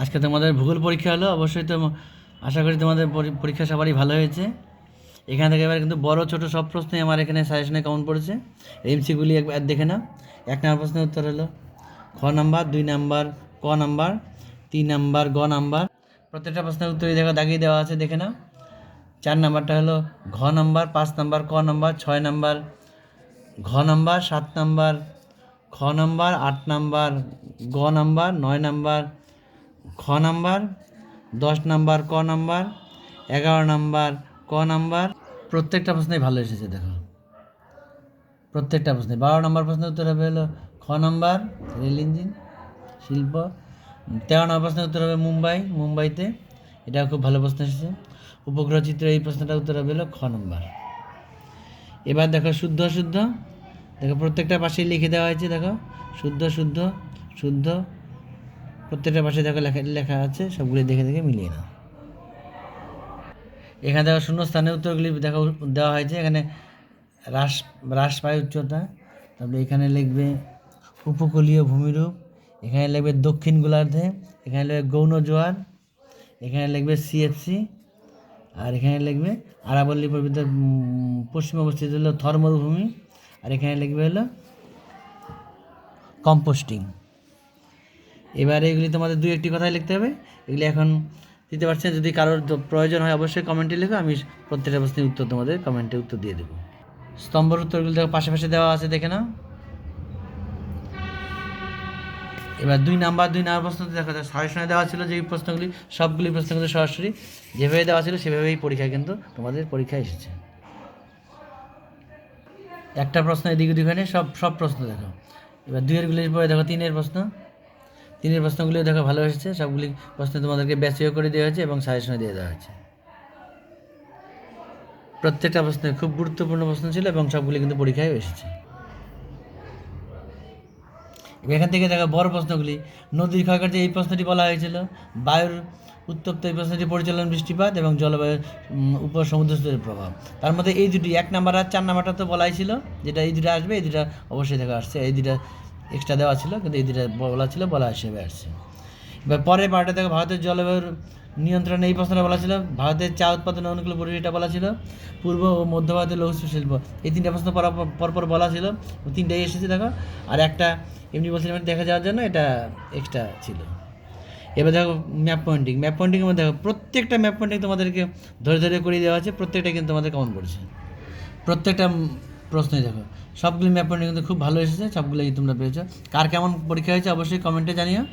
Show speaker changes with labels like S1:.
S1: আজকে তোমাদের ভূগোল পরীক্ষা হলো, অবশ্যই তো আশা করি তোমাদের পরীক্ষা সবারই ভালো হয়েছে। এখান থেকে এবার কিন্তু বড় ছোট সব প্রশ্নই আমার এখানে সাজেশনে কমন পড়েছে। এমসিগুলি একবার দেখে নাও। 1 নম্বর প্রশ্নের উত্তর হলো খ নাম্বার, 2 নাম্বার ক নাম্বার, 3 নাম্বার গ নাম্বার। প্রত্যেকটা প্রশ্নের উত্তরই দেখো দাগিয়ে দেওয়া আছে, দেখে নাও। 4 নাম্বারটা হলো ঘ নাম্বার, 5 নাম্বার ক নাম্বার, 6 নাম্বার ঘ নাম্বার, 7 নাম্বার খ নাম্বার, 8 নাম্বার গ নাম্বার, 9 নাম্বার খ নাম্বার, 10 নাম্বার ক নাম্বার, 11 নাম্বার ক নাম্বার। প্রত্যেকটা প্রশ্নই ভালো এসেছে দেখো, প্রত্যেকটা প্রশ্নে। 12 নম্বর প্রশ্নের উত্তর হবে হলো খ নাম্বার রেল ইঞ্জিন শিল্প। 13 নম্বর প্রশ্নের উত্তর হবে মুম্বাইতে, এটা খুব ভালো প্রশ্ন এসেছে। উপগ্রহ চিত্র, এই প্রশ্নটার উত্তর হবে হলো খ নম্বর। এবার দেখো শুদ্ধ শুদ্ধ, দেখো প্রত্যেকটা পাশেই লিখে দেওয়া হয়েছে, দেখো শুদ্ধ শুদ্ধ শুদ্ধ, প্রত্যেকটা পাশে দেখো লেখা লেখা আছে, সবগুলি দেখে দেখে মিলিয়ে নাও। এখানে দেখো শূন্যস্থানের উত্তরগুলি দেখো দেওয়া হয়েছে। এখানে হ্রাস পায় উচ্চতা, তারপরে এখানে লিখবে উপকূলীয় ভূমিরূপ, এখানে লিখবে দক্ষিণ গোলার্ধে, এখানে লিখবে গৌণ জোয়ার, এখানে লিখবে সিএফসি, আর এখানে লিখবে আরাবল্লী পর্বতের পশ্চিমে অবস্থিত হলো থর মরুভূমি, আর এখানে লিখবে হলো কম্পোস্টিং। এবারে এগুলি তোমাদের 2-1টি কথাই লিখতে হবে, এগুলি এখন দিতে পারছি না। যদি কারোর প্রয়োজন হয় অবশ্যই কমেন্টে লিখো, আমি প্রত্যেকটা প্রশ্নের উত্তর তোমাদের কমেন্টে উত্তর দিয়ে দেবো। স্তম্ভের উত্তরগুলো দেখো পাশে পাশে দেওয়া আছে, দেখে নাও। এবার 2 নাম্বার প্রশ্নতে দেখা যায় সাজেশনে দেওয়া ছিল যে প্রশ্নগুলি, সবগুলি প্রশ্ন কিন্তু সরাসরি যেভাবে দেওয়া ছিল সেভাবেই পরীক্ষা কিন্তু তোমাদের পরীক্ষায় এসেছে। একটা প্রশ্ন এদিক ওদিক হয় সব প্রশ্ন দেখো। এবার 2-এরগুলির পরে দেখো 3-এর প্রশ্ন, 3-এর প্রশ্নগুলিও দেখো ভালো এসেছে, সবগুলি প্রশ্ন তোমাদেরকে ব্যাচীয় করে দেওয়া হয়েছে এবং সাজেশনে দিয়ে দেওয়া হয়েছে। প্রত্যেকটা প্রশ্নে খুব গুরুত্বপূর্ণ প্রশ্ন ছিল এবং সবগুলি কিন্তু পরীক্ষায় এসেছে। এখান থেকে দেখা বড় প্রশ্নগুলি, নদীর ক্ষয়ক্ষতি এই প্রশ্নটি বলা হয়েছিল, বায়ুর উত্তপ্ত এই প্রশ্নটি পরিচালন বৃষ্টিপাত এবং জলবায়ুর উপর সমুদ্রস্তরের প্রভাব। তার মধ্যে এই দুটি 1 নাম্বার আর 4 নাম্বারটা তো বলাই ছিল, যেটা এই দুটো আসবে, এই দুটো অবশ্যই দেখা আসছে, এই দুটো এক্সট্রা দেওয়া ছিল কিন্তু এই দুটো বলা ছিল, বলা হিসেবে আসছে। এবার পরের পার্টে দেখো ভারতের জলবায়ুর নিয়ন্ত্রণে এই প্রশ্নটা বলা ছিল, ভারতের চা উৎপাদনে অনুকূল পরিবেশ এটা বলা ছিল, পূর্ব ও মধ্য ভারতের লৌহ শিল্প, এই 3টা প্রশ্ন পরপর বলা ছিল, 3টাই এসেছে দেখো। আর একটা এমনি বলছিলাম দেখা যাওয়ার জন্য এটা এক্সট্রা ছিল। এবার দেখো ম্যাপ পয়েন্টিংয়ের মধ্যে দেখো প্রত্যেকটা ম্যাপ পয়েন্টিং তোমাদেরকে ধরে ধরে করিয়ে দেওয়া আছে, প্রত্যেকটা কিন্তু তোমাদের কমন পড়েছে। প্রত্যেকটা প্রশ্নই দেখো সবগুলি ম্যাপ পয়েন্টিং কিন্তু খুলোই এসেছে, সবগুলোই তোমরা পেয়েছো। কার কেমন পরীক্ষা হয়েছে অবশ্যই কমেন্টে জানিও।